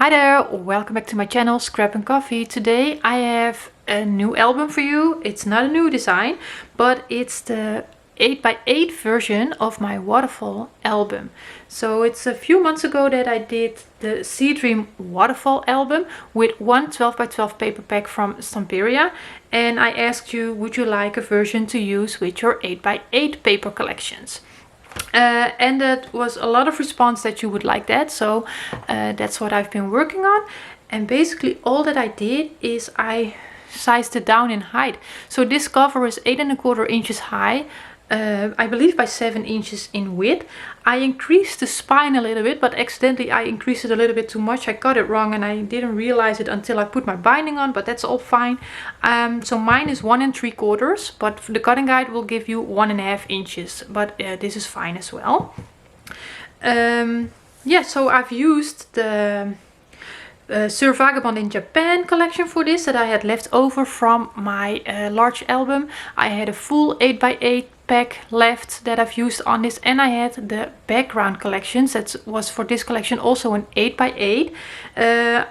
Hi there, welcome back to my channel Scrap and Coffee. Today I have a new album for you. It's not a new design, but it's the 8x8 version of my Waterfall album. So it's a few months ago that I did the Sea Dream Waterfall album with one 12x12 paper pack from Stamperia, and I asked you, would you like a version to use with your 8x8 paper collections? And that was a lot of response that you would like that, so that's what I've been working on. And basically all that I did is I sized it down in height. So this cover is 8¼ inches high, I believe by 7 inches in width. I increased the spine a little bit, but accidentally I increased it a little bit too much. I got it wrong and I didn't realize it until I put my binding on, but that's all fine. So mine is 1 3/4, but the cutting guide will give you 1½ inches, but this is fine as well. Yeah, so I've used the Sir Vagabond in Japan collection for this that I had left over from my large album. I had a full 8x8 pack left that I've used on this, and I had the background collections that was for this collection also an 8x8.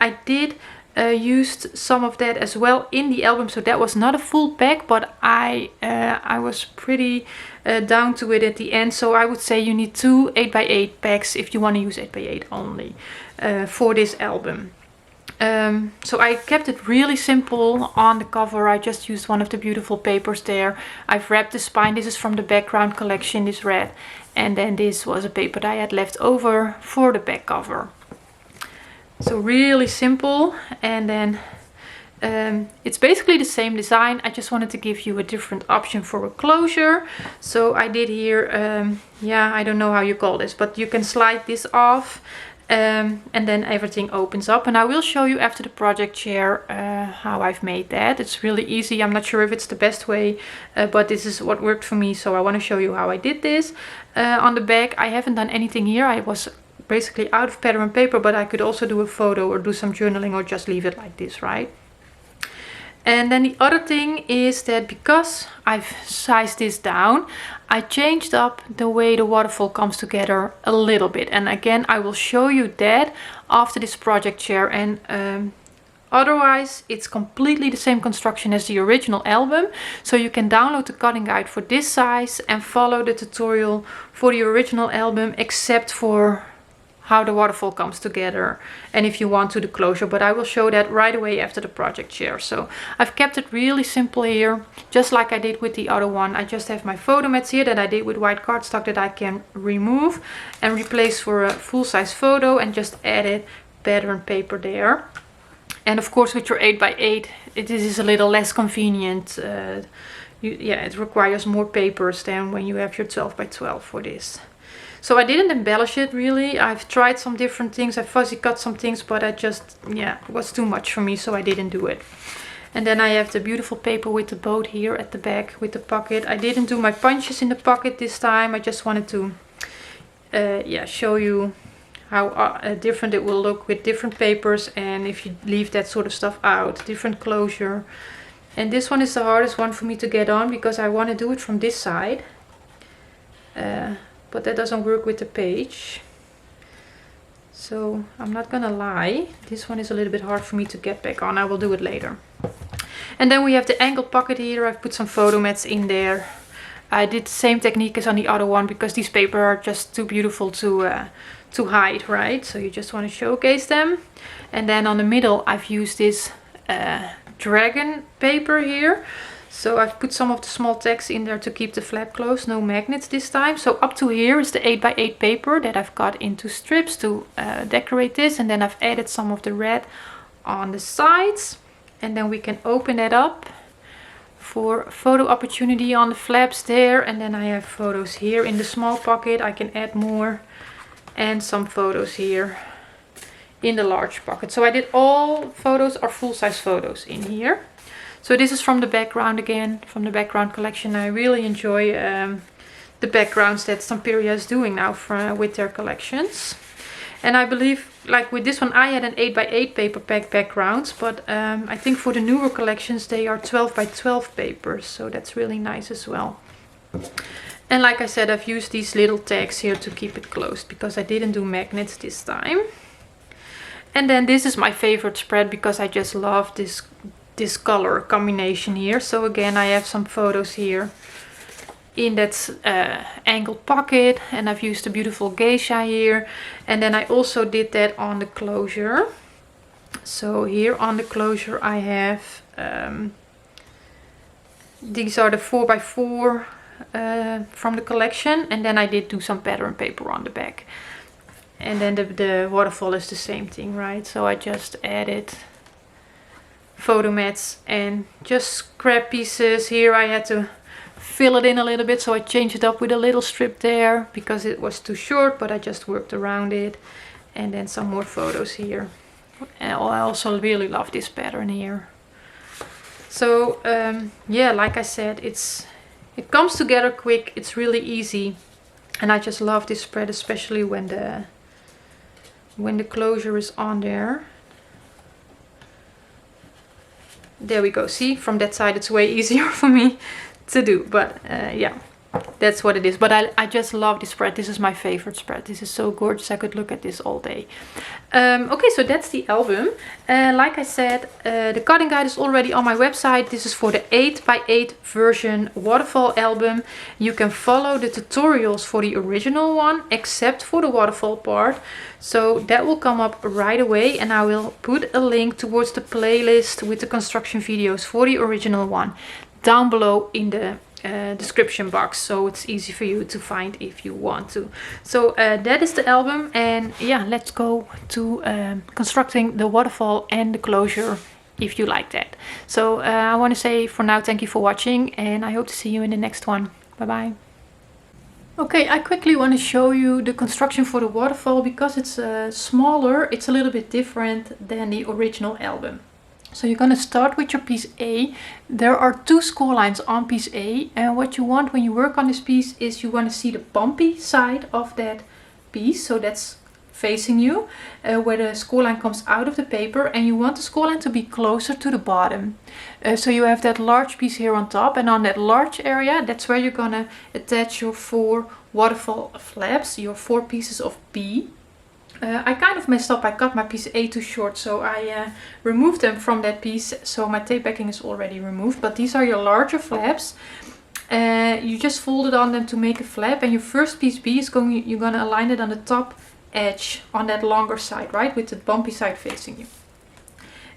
I did used some of that as well in the album, so that was not a full pack, but I was pretty down to it at the end. So I would say you need 2 8x8 packs if you want to use 8x8 only for this album. So I kept it really simple on the cover. I just used one of the beautiful papers there. I've wrapped the spine. This is from the background collection, this red. And then this was a paper that I had left over for the back cover. So really simple. And then it's basically the same design. I just wanted to give you a different option for a closure. So I did here, yeah, I don't know how you call this, but you can slide this off. And then everything opens up, and I will show you after the project share how I've made that. It's really easy. I'm not sure if it's the best way, but this is what worked for me, so I want to show you how I did this. On the back I haven't done anything here. I was basically out of pattern paper, but I could also do a photo or do some journaling or just leave it like this, right? And then the other thing is that because I've sized this down, I changed up the way the waterfall comes together a little bit. And again, I will show you that after this project share. And otherwise, it's completely the same construction as the original album. So you can download the cutting guide for this size and follow the tutorial for the original album, except for how the waterfall comes together and if you want to the closure, but I will show that right away after the project share. So I've kept it really simple here, just like I did with the other one. I just have my photo mats here that I did with white cardstock that I can remove and replace for a full-size photo, and just added pattern paper there. And of course with your 8x8 it is a little less convenient. Yeah, it requires more papers than when you have your 12x12 for this. So I didn't embellish it really. I've tried some different things. I fuzzy cut some things, but I just, yeah, it was too much for me, so I didn't do it. And then I have the beautiful paper with the boat here at the back with the pocket. I didn't do my punches in the pocket this time. I just wanted to yeah, show you how different it will look with different papers, and if you leave that sort of stuff out, different closure. And this one is the hardest one for me to get on because I want to do it from this side. But that doesn't work with the page. So I'm not gonna lie, this one is a little bit hard for me to get back on. I will do it later. And then we have the angled pocket here. I've put some photo mats in there. I did the same technique as on the other one because these papers are just too beautiful to hide, right? So you just want to showcase them. And then on the middle I've used this dragon paper here. So I've put some of the small text in there to keep the flap closed, no magnets this time. So up to here is the 8x8 paper that I've cut into strips to decorate this. And then I've added some of the red on the sides. And then we can open that up for photo opportunity on the flaps there. And then I have photos here in the small pocket. I can add more. And some photos here in the large pocket. So I did all photos or full-size photos in here. So this is from the background again, from the background collection. I really enjoy the backgrounds that Stamperia is doing now with their collections. And I believe, like with this one, I had an 8x8 paper pack backgrounds, but I think for the newer collections they are 12x12 papers, so that's really nice as well. And like I said, I've used these little tags here to keep it closed because I didn't do magnets this time. And then this is my favorite spread because I just love this color combination here. So again, I have some photos here in that angled pocket, and I've used a beautiful geisha here, and then I also did that on the closure. So here on the closure I have these are the 4x4 from the collection, and then I did do some pattern paper on the back. And then the waterfall is the same thing, right? So I just added photo mats and just scrap pieces. Here I had to fill it in a little bit, so I changed it up with a little strip there because it was too short, but I just worked around it. And then some more photos here. And I also really love this pattern here. So yeah, like I said, it comes together quick, it's really easy, and I just love this spread, especially when the closure is on there. There we go. See, from that side it's way easier for me to do, but yeah, that's what it is. But I just love this spread. This is my favorite spread. This is so gorgeous. I could look at this all day. Okay, so that's the album. Like I said, the cutting guide is already on my website. This is for the 8x8 version waterfall album. You can follow the tutorials for the original one, except for the waterfall part. So that will come up right away, and I will put a link towards the playlist with the construction videos for the original one down below in the description box, so it's easy for you to find if you want to. So that is the album, and yeah, let's go to constructing the waterfall and the closure if you like that. So I want to say for now, thank you for watching, and I hope to see you in the next one. Bye bye. Okay, I quickly want to show you the construction for the waterfall because it's smaller. It's a little bit different than the original album. So you're going to start with your piece A. There are two score lines on piece A, and what you want when you work on this piece is you want to see the bumpy side of that piece, so that's facing you, where the score line comes out of the paper, and you want the score line to be closer to the bottom. So you have that large piece here on top, and on that large area, that's where you're going to attach your 4 waterfall flaps, your 4 pieces of B. I kind of messed up. I cut my piece A too short, so I removed them from that piece. So my tape backing is already removed, but these are your larger flaps. You just fold it on them to make a flap, and your first piece B is you're going to align it on the top edge on that longer side, right, with the bumpy side facing you.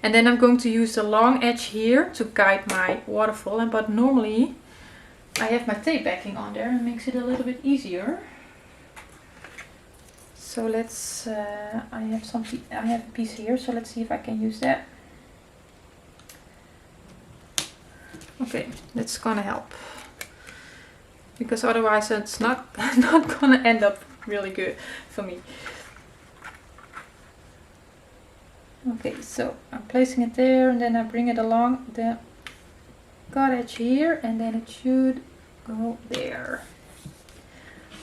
And then I'm going to use the long edge here to guide my waterfall, but normally I have my tape backing on there and makes it a little bit easier. So let's, I have a piece here, so let's see if I can use that. Okay, that's gonna help. Because otherwise it's not gonna end up really good for me. Okay, so I'm placing it there, and then I bring it along the cut edge here, and then it should go there.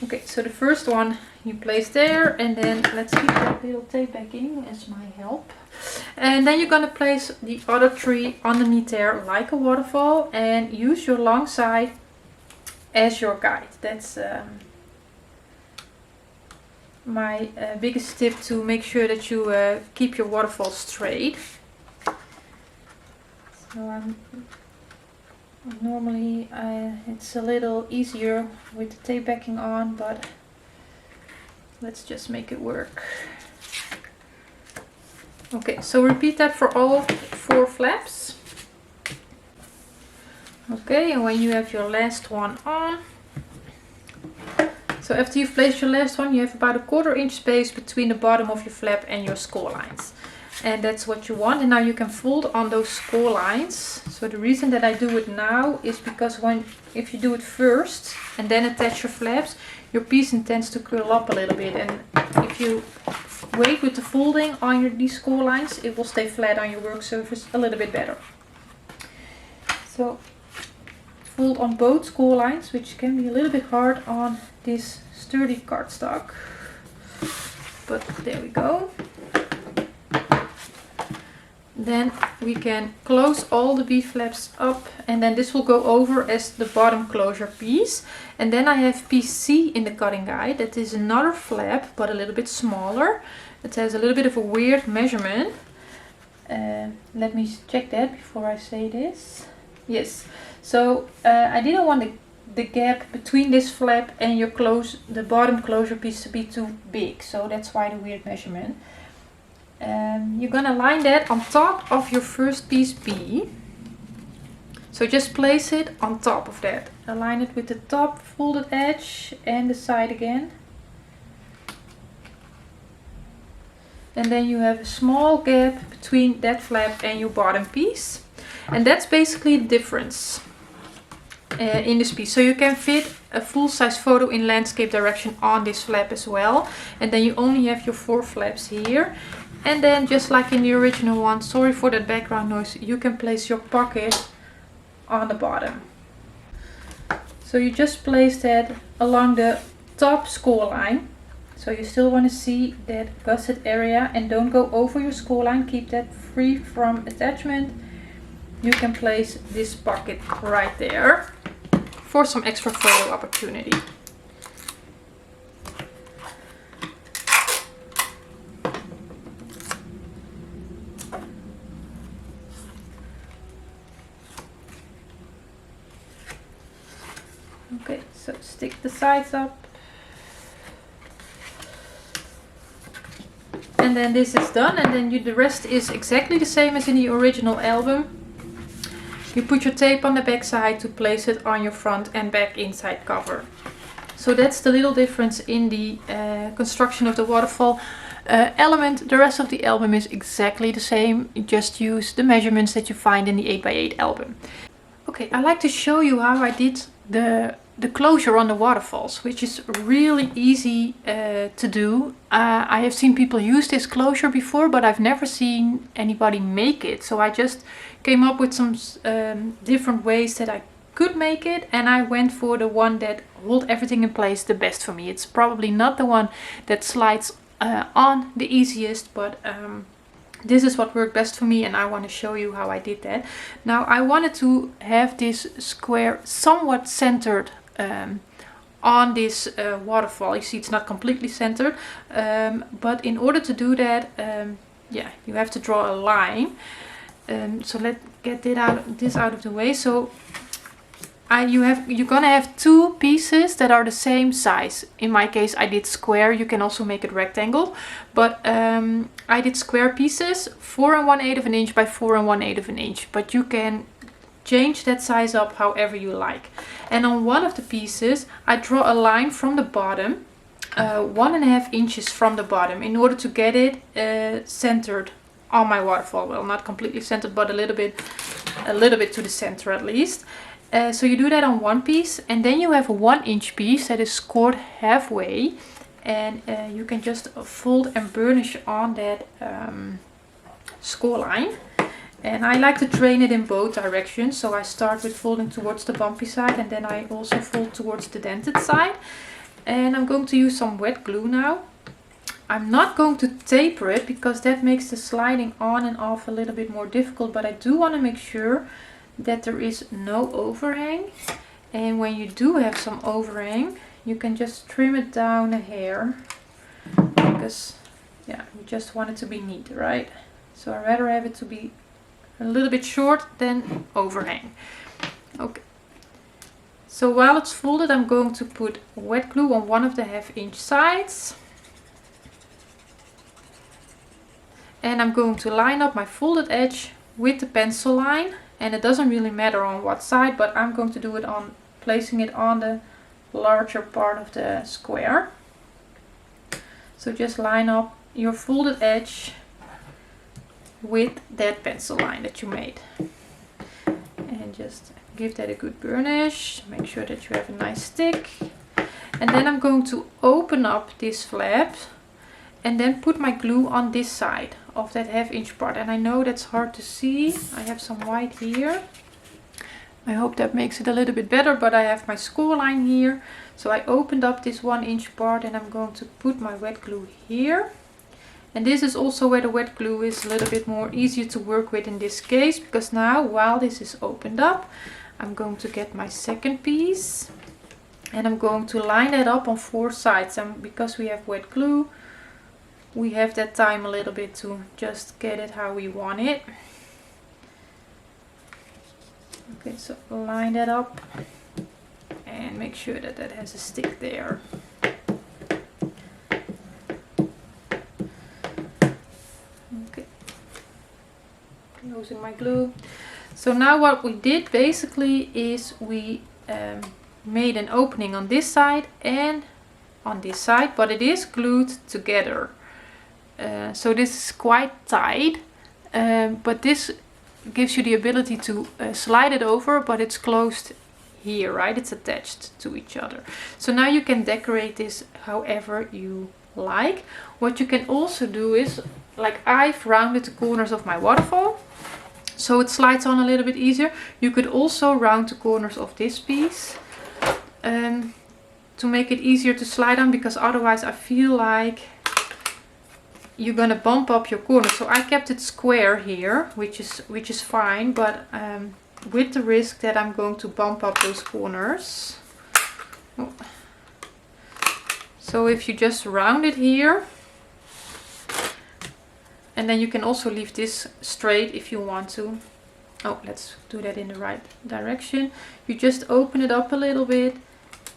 Okay, so the first one you place there, and then let's keep that little tape backing as my help. And then you're gonna place the other 3 underneath there like a waterfall, and use your long side as your guide. That's my biggest tip to make sure that you keep your waterfall straight. So normally it's a little easier with the tape backing on, but let's just make it work. Okay, so repeat that for all 4 flaps. Okay, and when you have your last one on, so after you've placed your last one, you have about a 1/4 inch space between the bottom of your flap and your score lines. And that's what you want. And now you can fold on those score lines. So the reason that I do it now is because if you do it first and then attach your flaps, your piece tends to curl up a little bit. And if you wait with the folding on these score lines, it will stay flat on your work surface a little bit better. So fold on both score lines, which can be a little bit hard on this sturdy cardstock. But there we go. Then we can close all the B-flaps up, and then this will go over as the bottom closure piece. And then I have piece C in the cutting guide. That is another flap, but a little bit smaller. It has a little bit of a weird measurement. Let me check that before I say this. Yes, so I didn't want the gap between this flap and your the bottom closure piece to be too big, so that's why the weird measurement. You're gonna line that on top of your first piece B. So just place it on top of that. Align it with the top folded edge and the side again. And then you have a small gap between that flap and your bottom piece. And that's basically the difference in this piece. So you can fit a full-size photo in landscape direction on this flap as well. And then you only have your 4 flaps here. And then just like in the original one, sorry for that background noise, you can place your pocket on the bottom. So you just place that along the top score line. So you still want to see that gusset area and don't go over your score line. Keep that free from attachment. You can place this pocket right there for some extra photo opportunity. Okay, so stick the sides up. And then this is done, and then the rest is exactly the same as in the original album. You put your tape on the back side to place it on your front and back inside cover. So that's the little difference in the construction of the waterfall element. The rest of the album is exactly the same. You just use the measurements that you find in the 8x8 album. Okay, I like to show you how I did the closure on the waterfalls, which is really easy to do. I have seen people use this closure before, but I've never seen anybody make it. So I just came up with some different ways that I could make it, and I went for the one that holds everything in place the best for me. It's probably not the one that slides on the easiest, but this is what worked best for me, and I want to show you how I did that. Now I wanted to have this square somewhat centered on this waterfall. You see it's not completely centered, but in order to do that, yeah, you have to draw a line. So let's get this out of the way. So you're gonna have 2 pieces that are the same size. In my case I did square. You can also make it rectangle, but I did square pieces 4 1/8 of an inch by 4 1/8 of an inch, but you can change that size up however you like. And on one of the pieces I draw a line from the bottom, 1.5 inches from the bottom, in order to get it centered on my waterfall. Well, not completely centered, but a little bit to the center at least. So you do that on one piece, and then you have a 1-inch piece that is scored halfway, and you can just fold and burnish on that score line. And I like to train it in both directions, so I start with folding towards the bumpy side, and then I also fold towards the dented side. And I'm going to use some wet glue now. I'm not going to taper it because that makes the sliding on and off a little bit more difficult, but I do want to make sure that there is no overhang. And when you do have some overhang, you can just trim it down a hair, because yeah, you just want it to be neat, right? So I'd rather have it to be a little bit short than overhang. Okay, so while it's folded, I'm going to put wet glue on one of the 1/2-inch sides, and I'm going to line up my folded edge with the pencil line. And it doesn't really matter on what side, but I'm going to do it on placing it on the larger part of the square. So just line up your folded edge with that pencil line that you made, and just give that a good burnish. Make sure that you have a nice stick. And then I'm going to open up this flap and then put my glue on this side of that 1/2-inch part. And I know that's hard to see. I have some white here. I hope that makes it a little bit better, but I have my score line here. So I opened up this 1-inch part, and I'm going to put my wet glue here. And this is also where the wet glue is a little bit more easier to work with in this case, because now while this is opened up, I'm going to get my second piece and I'm going to line it up on 4 sides. And because we have wet glue, we have that time a little bit to just get it how we want it. Okay, so line that up and make sure that that has a stick there. Okay, closing my glue. So now what we did basically is we made an opening on this side and on this side, but it is glued together. So this is quite tight, but this gives you the ability to slide it over, but it's closed here, right? It's attached to each other. So now you can decorate this however you like. What you can also do is, like I've rounded the corners of my waterfall, so it slides on a little bit easier. You could also round the corners of this piece to make it easier to slide on, because otherwise I feel like you're gonna bump up your corners. So I kept it square here, which is fine, but with the risk that I'm going to bump up those corners. Oh. So if you just round it here, and then you can also leave this straight if you want to. Oh, let's do that in the right direction. You just open it up a little bit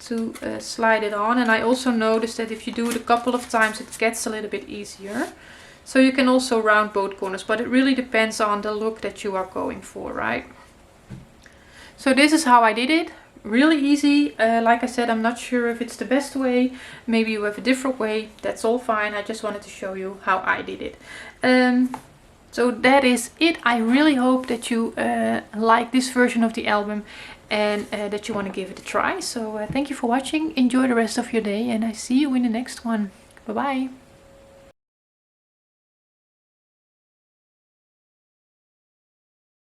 to slide it on. And I also noticed that if you do it a couple of times, it gets a little bit easier. So you can also round both corners, but it really depends on the look that you are going for, right? So this is how I did it. Really easy. Like I said, I'm not sure if it's the best way. Maybe you have a different way. That's all fine. I just wanted to show you how I did it. So that is it. I really hope that you like this version of the album and that you want to give it a try. So thank you for watching. Enjoy the rest of your day and I see you in the next one. Bye bye.